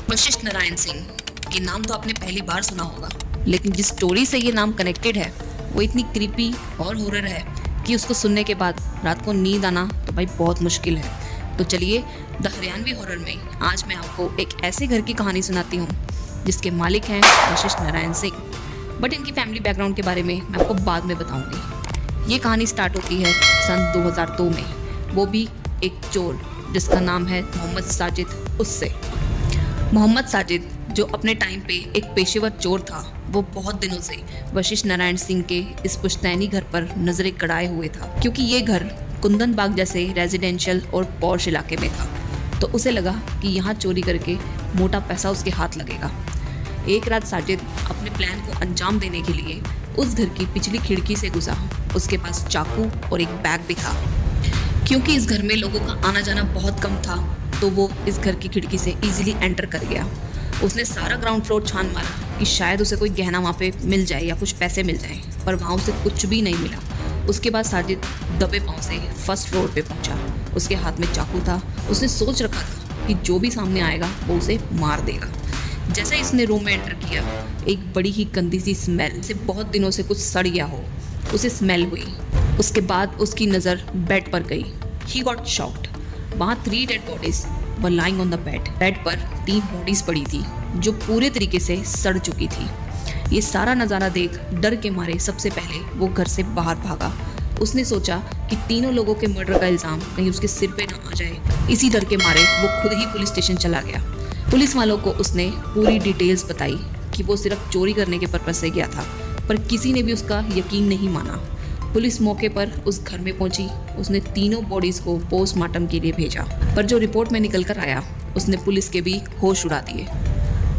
वशिष्ठ नारायण सिंह, ये नाम तो आपने पहली बार सुना होगा, लेकिन जिस स्टोरी से ये नाम कनेक्टेड है वो इतनी क्रीपी और हॉरर है कि उसको सुनने के बाद रात को नींद आना तो भाई बहुत मुश्किल है। तो चलिए, द हरियाणवी हॉरर में आज मैं आपको एक ऐसे घर की कहानी सुनाती हूँ जिसके मालिक हैं वशिष्ठ नारायण सिंह। बट इनकी फैमिली बैकग्राउंड के बारे में मैं आपको बाद में बताऊंगी। ये कहानी स्टार्ट होती है सन 2002 में, वो भी एक चोर जिसका नाम है मोहम्मद साजिद। उससे मोहम्मद साजिद, जो अपने टाइम पे एक पेशेवर चोर था, वो बहुत दिनों से वशिष्ठ नारायण सिंह के इस पुश्तैनी घर पर नजरें गड़ाए हुए था, क्योंकि ये घर कुंदन बाग जैसे रेजिडेंशियल और पॉश इलाके में था। तो उसे लगा कि यहाँ चोरी करके मोटा पैसा उसके हाथ लगेगा। एक रात साजिद अपने प्लान को अंजाम देने के लिए उस घर की पिछली खिड़की से घुसा। उसके पास चाकू और एक बैग भी था। क्योंकि इस घर में लोगों का आना जाना बहुत कम था, तो वो इस घर की खिड़की से इजीली एंटर कर गया। उसने सारा ग्राउंड फ्लोर छान मारा कि शायद उसे कोई गहना वहाँ पे मिल जाए या कुछ पैसे मिल जाएं, पर वहाँ उसे कुछ भी नहीं मिला। उसके बाद साजिद दबे पाँव से फर्स्ट फ्लोर पे पहुँचा। उसके हाथ में चाकू था। उसने सोच रखा था कि जो भी सामने आएगा वो उसे मार देगा। जैसा इसने रूम में एंटर किया, एक बड़ी ही गंदी सी स्मेल से बहुत दिनों से कुछ सड़ गया हो, उसे स्मेल हुई। उसके बाद उसकी नज़र बेड पर गई। He got shocked. वहाँ 3 dead bodies were lying on the bed. Bed पर 3 बॉडीज पड़ी थी जो पूरे तरीके से सड़ चुकी थी। ये सारा नज़ारा देख डर के मारे सबसे पहले वो घर से बाहर भागा। उसने सोचा कि तीनों लोगों के मर्डर का इल्ज़ाम कहीं उसके सिर पे ना आ जाए। इसी डर के मारे वो खुद ही पुलिस स्टेशन चला गया। पुलिस वालों को उसने पूरी डिटेल्स बताई कि वो सिर्फ चोरी करने के पर्पज से गया था, पर किसी ने भी उसका यकीन नहीं माना। पुलिस मौके पर उस घर में पहुंची। उसने तीनों बॉडीज़ को पोस्टमार्टम के लिए भेजा, पर जो रिपोर्ट में निकल कर आया उसने पुलिस के भी होश उड़ा दिए।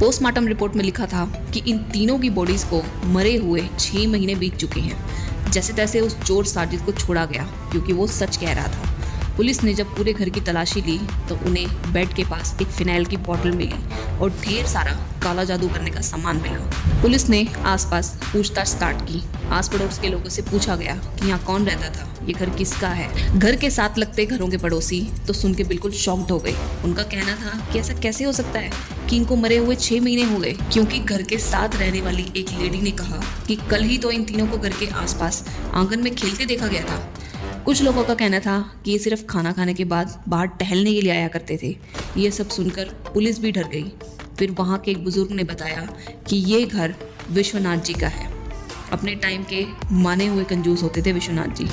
पोस्टमार्टम रिपोर्ट में लिखा था कि इन तीनों की बॉडीज़ को मरे हुए 6 महीने बीत चुके हैं। जैसे तैसे उस चोर साजिद को छोड़ा गया, क्योंकि वो सच कह रहा था। पुलिस ने जब पूरे घर की तलाशी ली तो उन्हें बेड के पास एक फिनाइल की बोतल मिली और ढेर सारा काला जादू करने का सामान मिला। पुलिस ने आसपास पूछताछ स्टार्ट की। आस पड़ोस के लोगों से पूछा गया कि यहाँ कौन रहता था, ये घर किसका है। घर के साथ लगते घरों के पड़ोसी तो सुन के बिल्कुल शॉक्ड हो गए। उनका कहना था कि ऐसा कैसे हो सकता है कि इनको मरे हुए 6 महीने हो गए, क्योंकि घर के साथ रहने वाली एक लेडी ने कहा कि कल ही तो इन तीनों को घर के आसपास आंगन में खेलते देखा गया था। कुछ लोगों का कहना था कि ये सिर्फ खाना खाने के बाद बाहर टहलने के लिए आया करते थे। ये सब सुनकर पुलिस भी डर गई। फिर वहाँ के एक बुजुर्ग ने बताया कि ये घर विश्वनाथ जी का है। अपने टाइम के माने हुए कंजूस होते थे विश्वनाथ जी।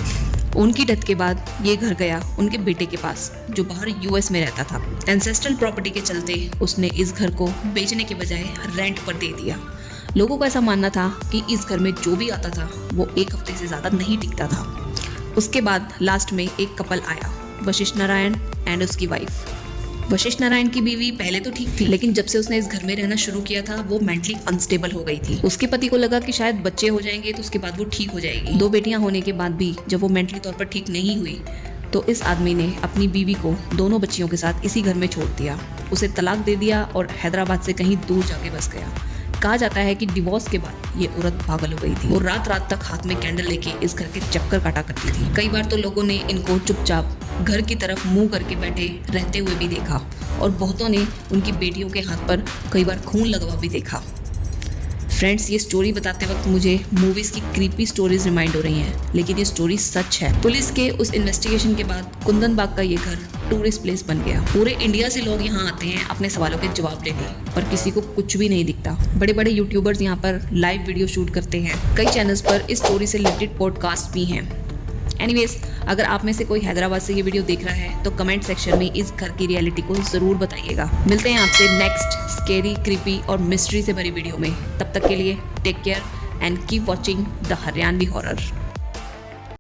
उनकी डेथ के बाद ये घर गया उनके बेटे के पास, जो बाहर यूएस में रहता था। एंसेस्ट्रल प्रॉपर्टी के चलते उसने इस घर को बेचने के बजाय रेंट पर दे दिया। लोगों का ऐसा मानना था कि इस घर में जो भी आता था वो 1 हफ्ते से ज़्यादा नहीं टिकता था। उसके बाद लास्ट में एक कपल आया, वशिष्ठ नारायण एंड उसकी वाइफ। वशिष्ठ नारायण की बीवी पहले तो ठीक थी, लेकिन जब से उसने इस घर में रहना शुरू किया था वो मेंटली अनस्टेबल हो गई थी। उसके पति को लगा कि शायद बच्चे हो जाएंगे तो उसके बाद वो ठीक हो जाएगी। 2 बेटियां होने के बाद भी जब वो मेंटली तौर पर ठीक नहीं हुई तो इस आदमी ने अपनी बीवी को दोनों बच्चियों के साथ इसी घर में छोड़ दिया। उसे तलाक दे दिया और हैदराबाद से कहीं दूर जाके बस गया। कहा जाता है कि डिवोर्स के बाद ये औरत पागल हो गई थी। वो रात रात तक हाथ में कैंडल लेके इस घर के चक्कर काटा करती थी। कई बार तो लोगों ने इनको चुपचाप घर की तरफ मुंह करके बैठे रहते हुए भी देखा, और बहुतों ने उनकी बेटियों के हाथ पर कई बार खून लगा भी देखा। फ्रेंड्स, ये स्टोरी बताते वक्त मुझे मूवीज़ की क्रीपी स्टोरीज रिमाइंड हो रही हैं, लेकिन ये स्टोरी सच है। पुलिस के उस इन्वेस्टिगेशन के बाद कुंदन बाग का ये घर टूरिस्ट प्लेस बन गया। पूरे इंडिया से लोग यहाँ आते हैं अपने सवालों के जवाब लेने, पर किसी को कुछ भी नहीं दिखता। बड़े बड़े यूट्यूबर्स यहाँ पर लाइव वीडियो शूट करते हैं। कई चैनल्स पर इस स्टोरी से रिलेटेड पॉडकास्ट भी हैं। एनीवेज, अगर आप में से कोई हैदराबाद से ये वीडियो देख रहा है तो कमेंट सेक्शन में इस घर की रियलिटी को ज़रूर बताइएगा। मिलते हैं आपसे नेक्स्ट स्केरी, क्रीपी और मिस्ट्री से भरी वीडियो में। तब तक के लिए take care and keep watching the Haryanvi horror.